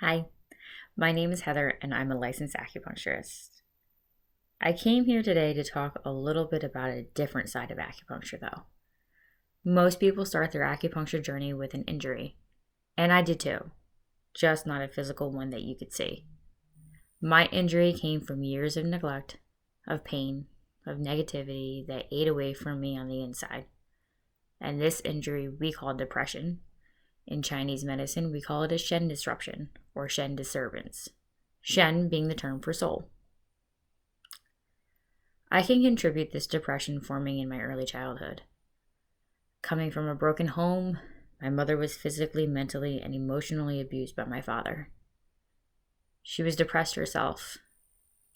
Hi, my name is Heather and I'm a licensed acupuncturist. I came here today to talk a little bit about a different side of acupuncture though. Most people start their acupuncture journey with an injury, and I did too, just not a physical one that you could see. My injury came from years of neglect, of pain, of negativity that ate away from me on the inside. And this injury we call depression. In Chinese medicine, we call it a Shen disruption or Shen disturbance. Shen being the term for soul. I can contribute this depression forming in my early childhood. Coming from a broken home, my mother was physically, mentally, and emotionally abused by my father. She was depressed herself,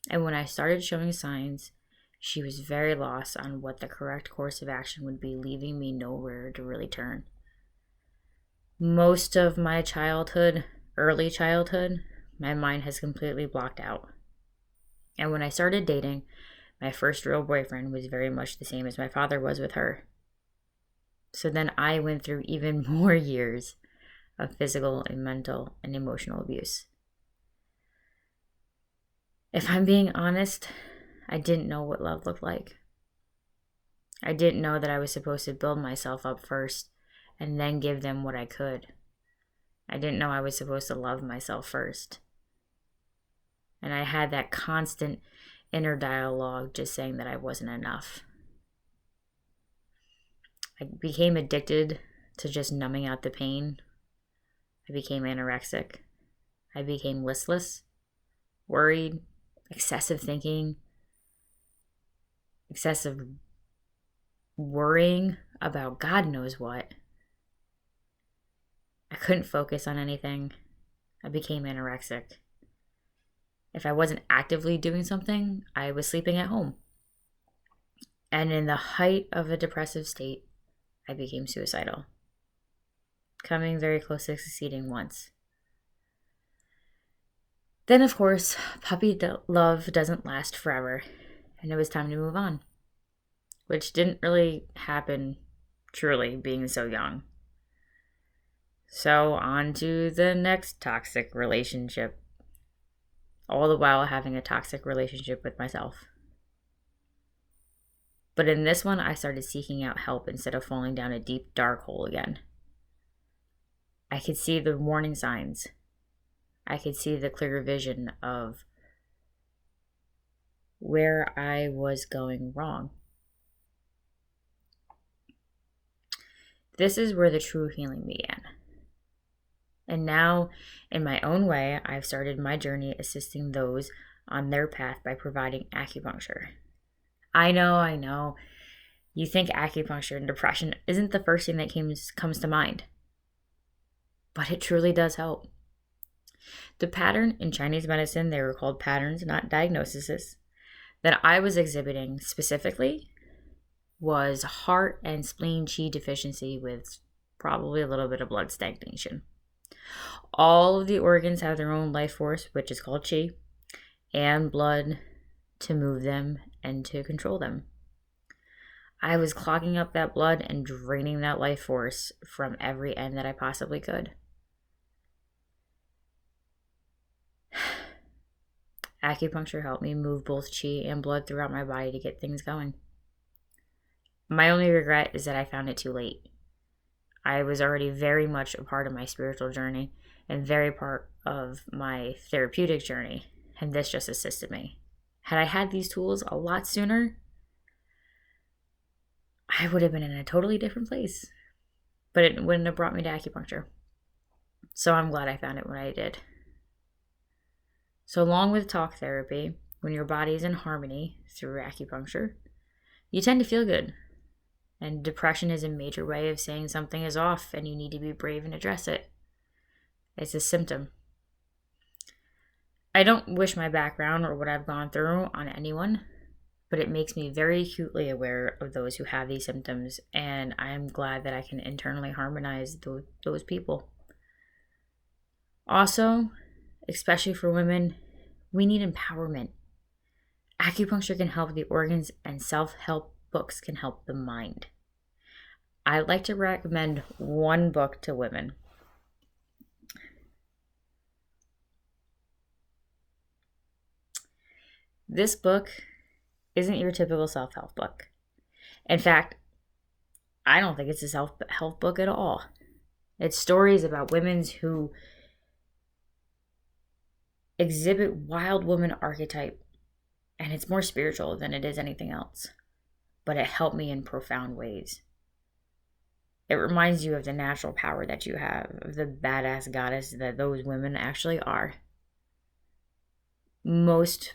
and when I started showing signs, she was very lost on what the correct course of action would be, leaving me nowhere to really turn. Most of my childhood, early childhood, my mind has completely blocked out. And when I started dating, my first real boyfriend was very much the same as my father was with her. So then I went through even more years of physical and mental and emotional abuse. If I'm being honest, I didn't know what love looked like. I didn't know that I was supposed to build myself up first and then give them what I could. I didn't know I was supposed to love myself first. And I had that constant inner dialogue just saying that I wasn't enough. I became addicted to just numbing out the pain. I became anorexic. I became listless, worried, excessive thinking, excessive worrying about God knows what. I couldn't focus on anything. I became anorexic. If I wasn't actively doing something, I was sleeping at home. And in the height of a depressive state, I became suicidal, coming very close to succeeding once. Then, of course, puppy love doesn't last forever, and it was time to move on, which didn't really happen truly being so young. So on to the next toxic relationship, all the while having a toxic relationship with myself. But in this one, I started seeking out help instead of falling down a deep, dark hole again. I could see the warning signs. I could see the clear vision of where I was going wrong. This is where the true healing began. And now, in my own way, I've started my journey assisting those on their path by providing acupuncture. I know. You think acupuncture and depression isn't the first thing that comes to mind. But it truly does help. The pattern in Chinese medicine, they were called patterns, not diagnoses, that I was exhibiting specifically was heart and spleen qi deficiency with probably a little bit of blood stagnation. All of the organs have their own life force, which is called qi, and blood to move them and to control them. I was clogging up that blood and draining that life force from every end that I possibly could. Acupuncture helped me move both qi and blood throughout my body to get things going. My only regret is that I found it too late. I was already very much a part of my spiritual journey and very part of my therapeutic journey, and this just assisted me. Had I had these tools a lot sooner, I would have been in a totally different place, but it wouldn't have brought me to acupuncture. So I'm glad I found it when I did. So along with talk therapy, when your body is in harmony through acupuncture, you tend to feel good. And depression is a major way of saying something is off and you need to be brave and address it. It's a symptom. I don't wish my background or what I've gone through on anyone, but it makes me very acutely aware of those who have these symptoms, and I am glad that I can internally harmonize those people. Also, especially for women, we need empowerment. Acupuncture can help the organs, and self-help books can help the mind. I'd like to recommend one book to women. This book isn't your typical self-help book. In fact, I don't think it's a self-help book at all. It's stories about women who exhibit wild woman archetype, and it's more spiritual than it is anything else. But it helped me in profound ways. It reminds you of the natural power that you have, of the badass goddess that those women actually are. Most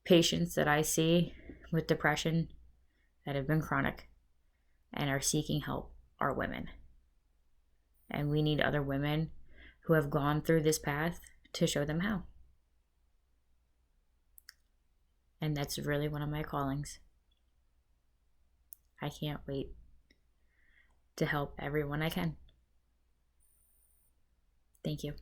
patients that I see with depression that have been chronic and are seeking help are women. And we need other women who have gone through this path to show them how. And that's really one of my callings. I can't wait to help everyone I can. Thank you.